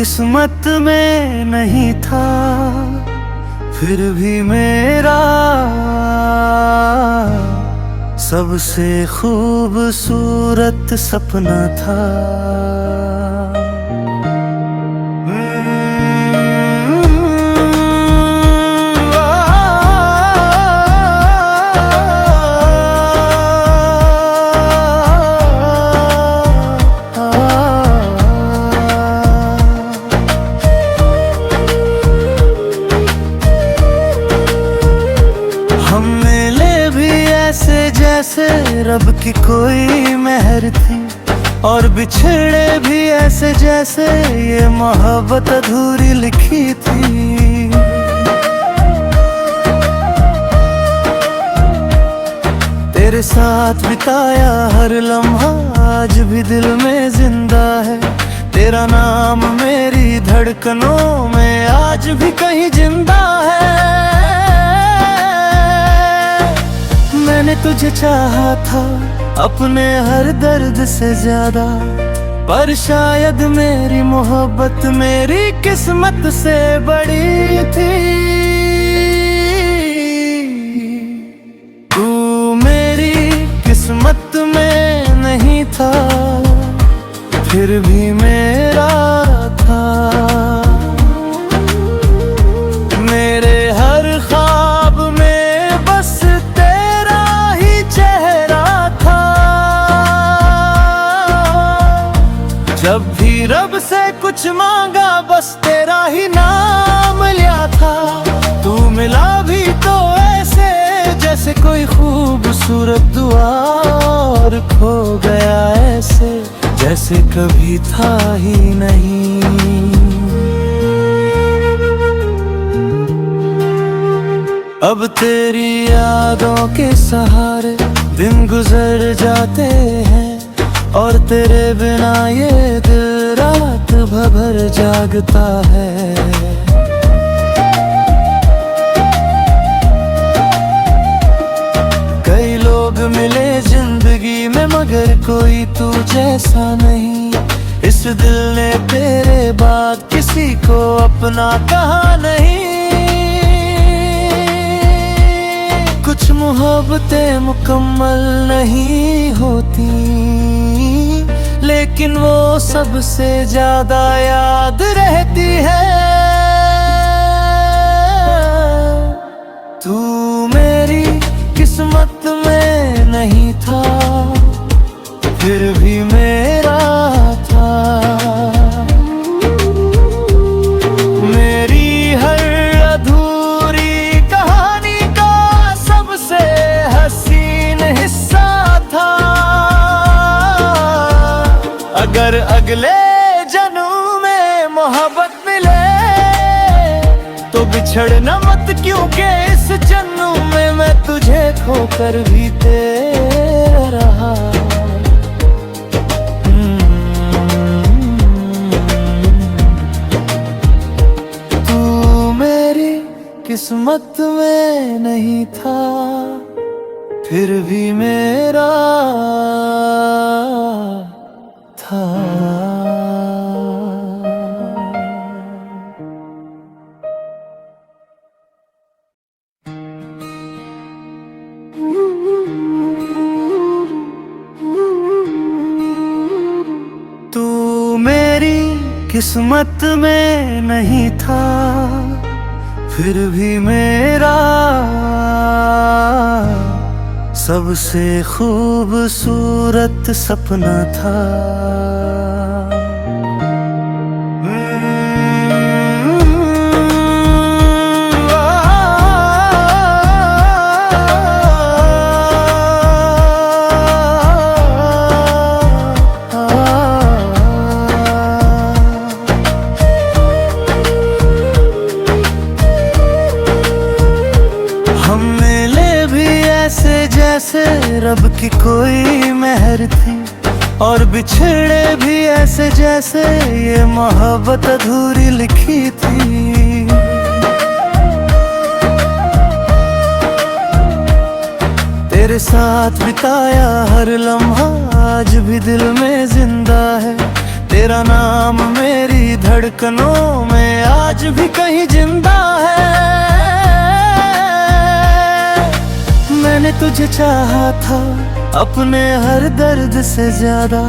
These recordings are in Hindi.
किस्मत में नहीं था, फिर भी मेरा सबसे खूबसूरत सपना था। जैसे रब की कोई मेहर थी, और बिछड़े भी ऐसे जैसे ये मोहब्बत अधूरी लिखी थी। तेरे साथ बिताया हर लम्हा आज भी दिल में जिंदा है। तेरा नाम मेरी धड़कनों में आज भी कहीं जिंदा है। मैंने तुझे चाहा था अपने हर दर्द से ज्यादा, पर शायद मेरी मोहब्बत मेरी किस्मत से बड़ी थी। तू मेरी किस्मत में नहीं था, फिर भी मेरा था। मेरे हर ख्वाब में बस तेरा ही चेहरा था। जब भी रब से कुछ मांगा बस तेरा ही नाम लिया था। तू मिला भी तो ऐसे जैसे कोई खूबसूरत दुआ, और खो गया ऐसे जैसे कभी था ही नहीं। अब तेरी यादों के सहारे दिन गुजर जाते हैं, और तेरे बिना ये दिल रात भर जागता है। कई लोग मिले जिंदगी में मगर कोई तू जैसा नहीं। इस दिल ने तेरे बाद किसी को अपना कहा नहीं। कुछ मोहब्बतें मुकम्मल नहीं होती, लेकिन वो सबसे ज्यादा याद रहती है। तू मेरी किस्मत में नहीं था, फिर भी मेरा था। मेरी हर अधूरी कहानी का सबसे हसीन हिस्सा था। अगर अगले जन्म में मोहब्बत मिले तो बिछड़ना मत, क्योंकि इस जन्म में मैं तुझे खोकर भी तेरा रहा। तू मेरी किस्मत में नहीं था, फिर भी मेरा था। तू मेरी किस्मत में नहीं था, फिर भी मेरा सबसे खूबसूरत सपना था। जैसे रब की कोई मेहर थी, और बिछड़े भी ऐसे जैसे ये मोहब्बत अधूरी लिखी थी। तेरे साथ बिताया हर लम्हा आज भी दिल में जिंदा है। तेरा नाम मेरी धड़कनों में आज भी कहीं जिंदा है। मैंने तुझे चाहा था अपने हर दर्द से ज्यादा,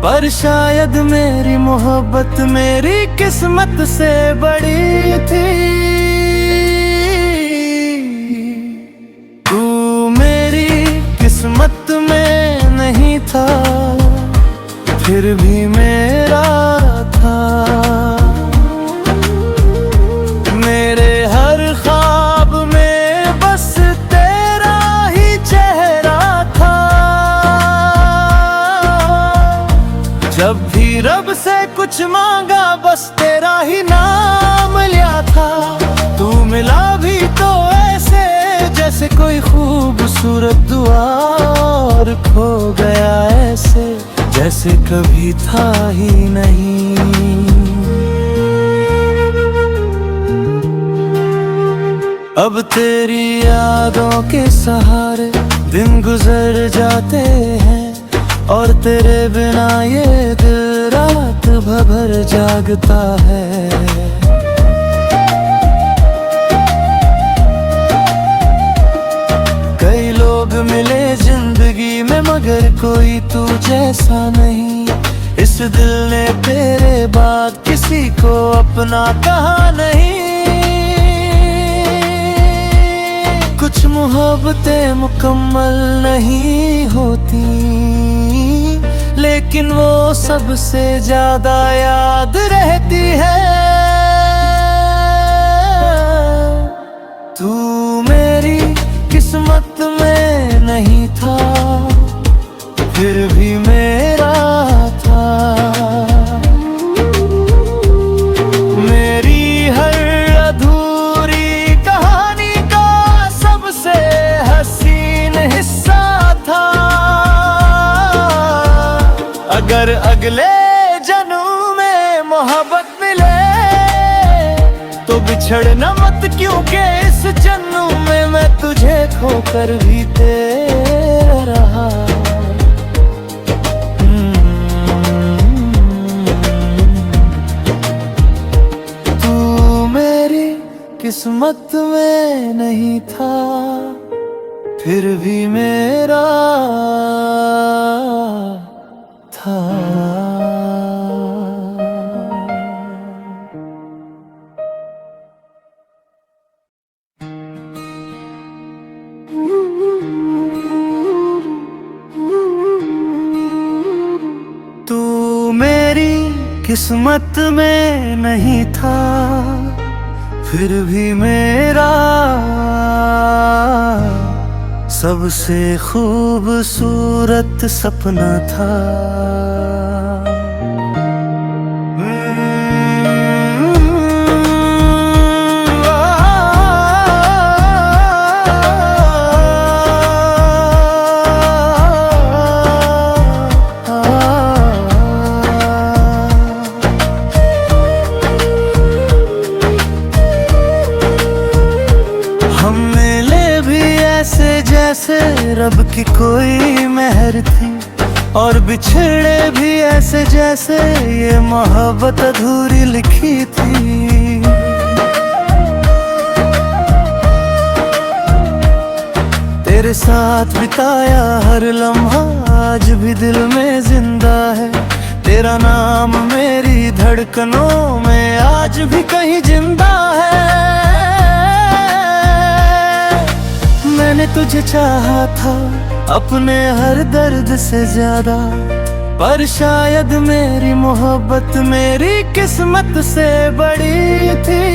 पर शायद मेरी मोहब्बत मेरी किस्मत से बड़ी थी। तू मेरी किस्मत में नहीं था, फिर भी मेरा था। मेरे हर ख्वाब में बस तेरा ही चेहरा था। जब भी रब से कुछ मांगा बस तेरा ही नाम लिया था। तू मिला भी तो ऐसे जैसे कोई खूबसूरत दुआ, और खो गया ऐसे जैसे कभी था ही नहीं। अब तेरी यादों के सहारे दिन गुजर जाते हैं, और तेरे बिना ये दिल रात भर जागता है। कई लोग मिले जिंदगी में मगर कोई तू जैसा नहीं। इस दिल ने तेरे बाद किसी को अपना कहा नहीं। कुछ मोहब्बतें मुकम्मल नहीं होती, लेकिन वो सबसे ज्यादा याद रहती है। तू मेरी किस्मत में नहीं था, फिर भी मेरा था। मेरी हर अधूरी कहानी का सबसे हसीन हिस्सा था। अगर अगले जन्म में मोहब्बत मिले तो बिछड़ना मत, क्योंकि इस जन्म में मैं तुझे खोकर भी तेरा रहा। तू मेरी किस्मत में नहीं था, फिर भी मेरा था। तू मेरी किस्मत में नहीं था, फिर भी मेरा सबसे खूबसूरत सपना था। जैसे रब की कोई मेहर थी, और बिछड़े भी ऐसे जैसे ये मोहब्बत अधूरी लिखी थी। तेरे साथ बिताया हर लम्हा आज भी दिल में जिंदा है। तेरा नाम मेरी धड़कनों में आज भी कहीं जिंदा है। मैंने तुझे चाहा था अपने हर दर्द से ज्यादा, पर शायद मेरी मोहब्बत मेरी किस्मत से बड़ी थी।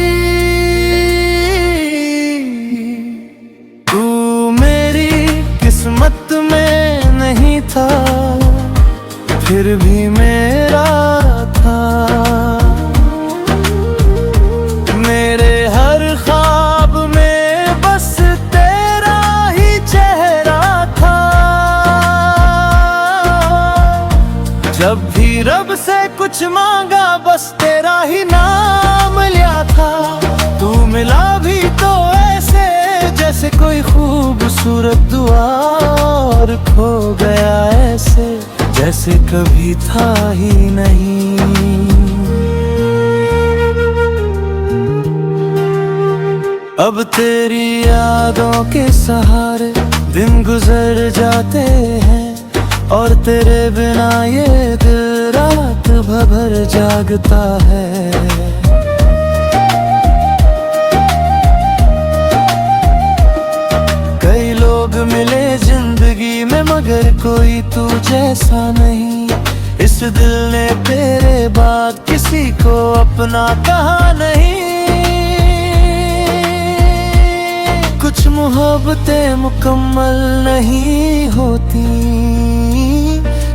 तू मेरी किस्मत में नहीं था, फिर भी मेरा था। मेरे हर ख्वाब में बस तेरा ही चेहरा था। जब भी रब से कुछ मांगा बस तेरा ही नाम लिया था। तू मिला भी तो ऐसे जैसे कोई खूबसूरत दुआ, और खो गया ऐसे जैसे कभी था ही नहीं। अब तेरी यादों के सहारे दिन गुजर जाते हैं, और तेरे बिना ये दिल रात भर जागता है। कई लोग मिले जिंदगी में मगर कोई तू जैसा नहीं। इस दिल ने तेरे बाद किसी को अपना कहा नहीं। कुछ मोहब्बतें मुकम्मल नहीं होती,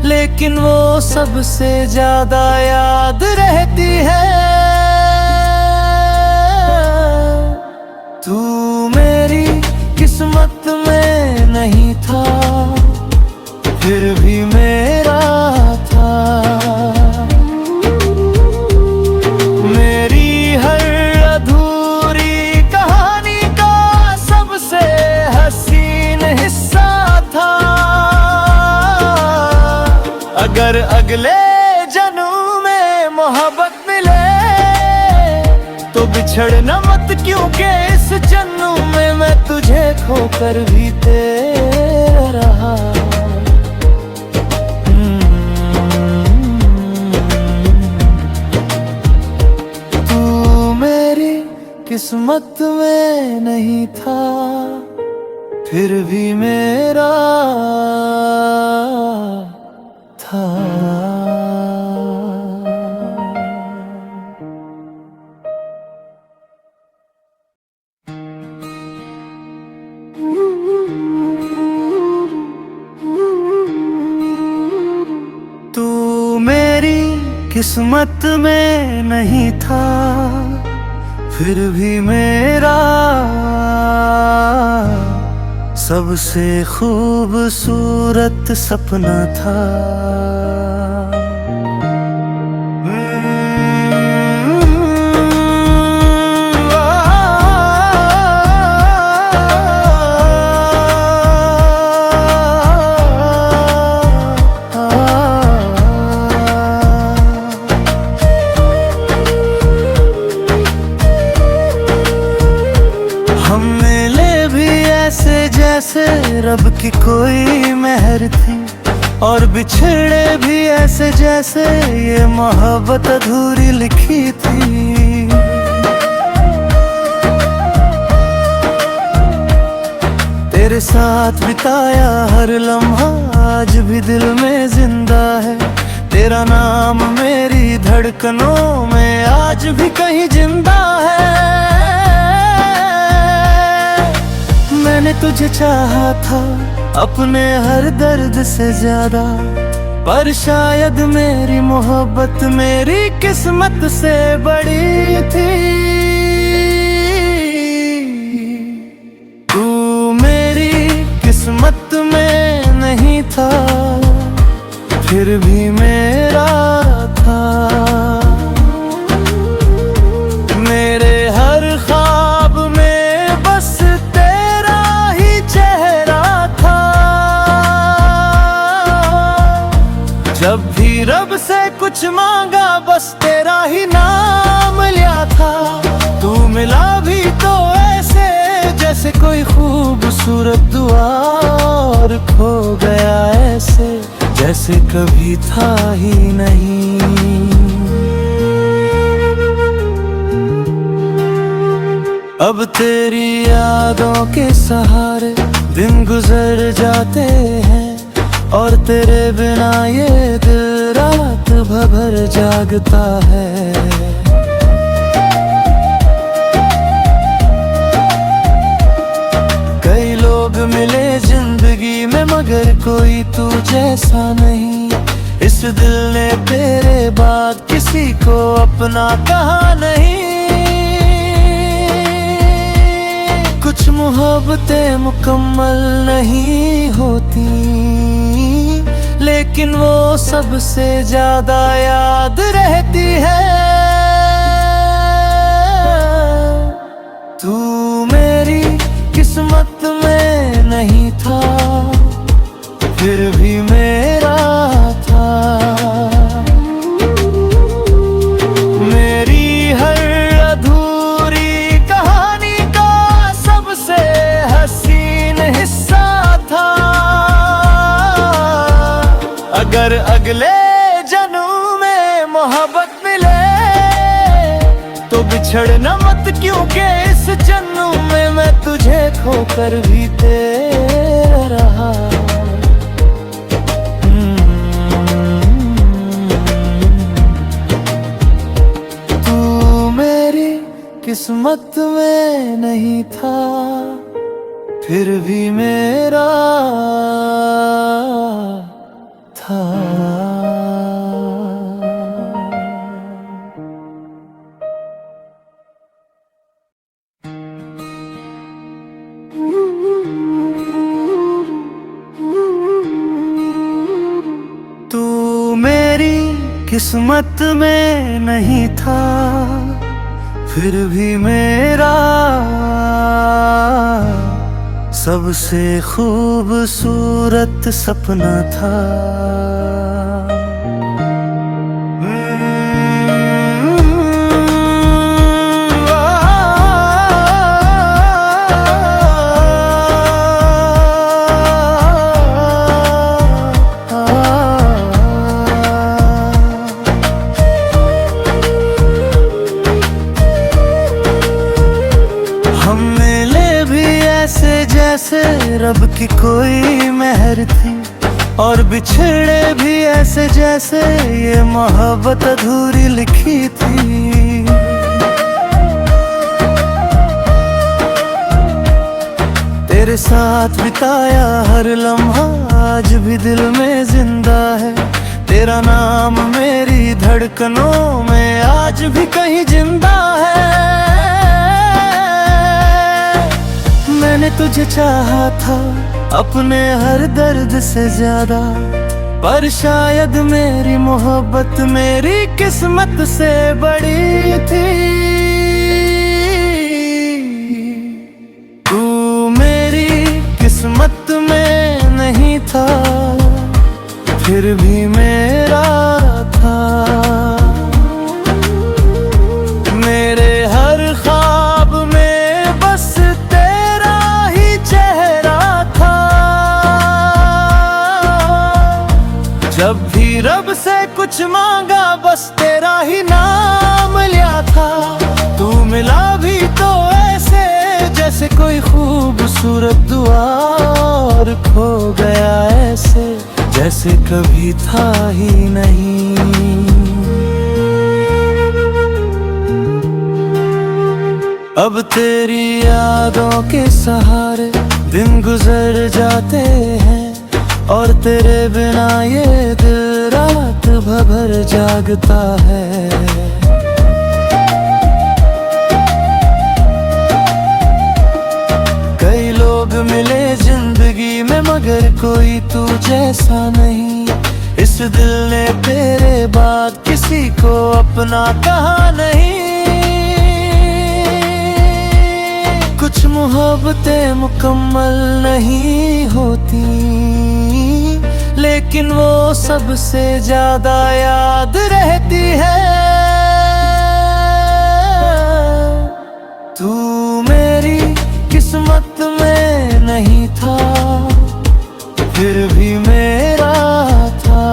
लेकिन वो सबसे ज्यादा याद रहती है। तू मेरी किस्मत में नहीं था, फिर भी मेरा था। मेरी हर अधूरी कहानी का सबसे हसीन हिस्सा था। अगर अगले जन्म में मोहब्बत मिले तो बिछड़ना मत, क्योंकि इस जन्म में मैं तुझे खोकर भी तेरा रहा। तू मेरी किस्मत में नहीं था, फिर भी मेरा था। तू मेरी किस्मत में नहीं था, फिर भी मेरा सबसे खूबसूरत सपना था। जैसे रब की कोई मेहर थी, और बिछड़े भी ऐसे जैसे ये मोहब्बत अधूरी लिखी थी। तेरे साथ बिताया हर लम्हा आज भी दिल में जिंदा है। तेरा नाम मेरी धड़कनों में आज भी कहीं जिंदा है। मैंने तुझे चाहा था अपने हर दर्द से ज्यादा, पर शायद मेरी मोहब्बत मेरी किस्मत से बड़ी थी। तू मेरी किस्मत में नहीं था, फिर भी मेरा था। मेरे हर ख्वाब में बस तेरा ही चेहरा था। जब भी रब से कुछ मांगा बस तेरा ही नाम लिया था। तू मिला भी तो ऐसे जैसे कोई खूबसूरत दुआ, और खो गया ऐसे जैसे कभी था ही नहीं। अब तेरी यादों के सहारे दिन गुजर जाते हैं, और तेरे बिना ये दिल रात भर जागता है। कई लोग मिले जिंदगी में मगर कोई तू जैसा नहीं। इस दिल ने तेरे बाद किसी को अपना कहा नहीं। कुछ मोहब्बतें मुकम्मल नहीं होती, लेकिन वो सबसे ज्यादा याद रहती है। तू मेरी किस्मत में नहीं था, फिर भी मेरा था। अगर अगले जन्म में मोहब्बत मिले तो बिछड़ना मत, क्योंकि इस जन्म में मैं तुझे खोकर भी तेरा रहा। तू मेरी किस्मत में नहीं था, फिर भी मेरा था। तू मेरी किस्मत में नहीं था, फिर भी मेरा सबसे खूबसूरत सपना था। जैसे रब की कोई मेहर थी, और बिछड़े भी ऐसे जैसे ये मोहब्बत अधूरी लिखी थी। तेरे साथ बिताया हर लम्हा आज भी दिल में जिंदा है। तेरा नाम मेरी धड़कनों में आज भी कहीं जिंदा है। मैंने तुझे चाहा था अपने हर दर्द से ज्यादा, पर शायद मेरी मोहब्बत मेरी किस्मत से बड़ी थी। तू मेरी किस्मत में नहीं था, फिर भी मेरा था। मेरे हर ख्वाब में बस जब भी रब से कुछ मांगा बस तेरा ही नाम लिया था। तू मिला भी तो ऐसे जैसे कोई खूबसूरत दुआ, और खो गया ऐसे जैसे कभी था ही नहीं। अब तेरी यादों के सहारे दिन गुजर जाते हैं, और तेरे बिना ये दिल रात भर जागता है। कई लोग मिले जिंदगी में मगर कोई तू जैसा नहीं। इस दिल ने तेरे बाद किसी को अपना कहा नहीं। कुछ मोहब्बतें मुकम्मल नहीं होती, लेकिन वो सबसे ज्यादा याद रहती है। तू मेरी किस्मत में नहीं था, फिर भी मेरा था।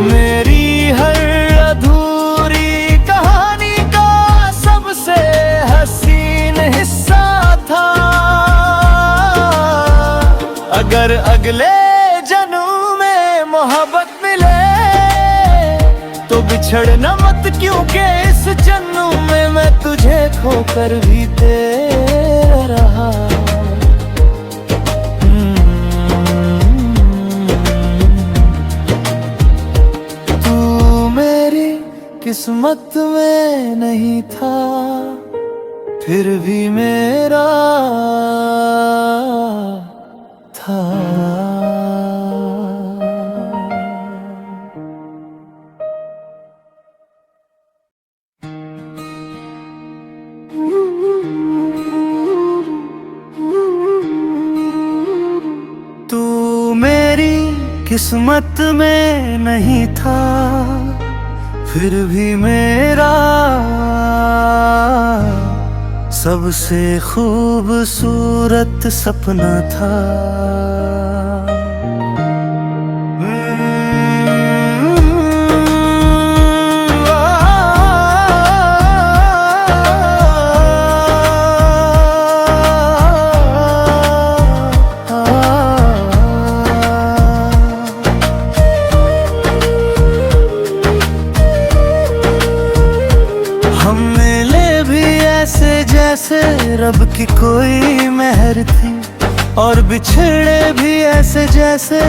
मेरी हर अधूरी कहानी का सबसे हसीन हिस्सा था। अगर अगले जन्म में मोहब्बत मिले तो बिछड़ना मत, क्योंकि इस जन्म में मैं तुझे खोकर भी तेरा रहा। तू मेरी किस्मत में नहीं था, फिर भी मेरा था। तू मेरी किस्मत में नहीं था, फिर भी मेरा सबसे खूबसूरत सपना था। जैसे रब की कोई मेहर थी, और बिछड़े भी ऐसे जैसे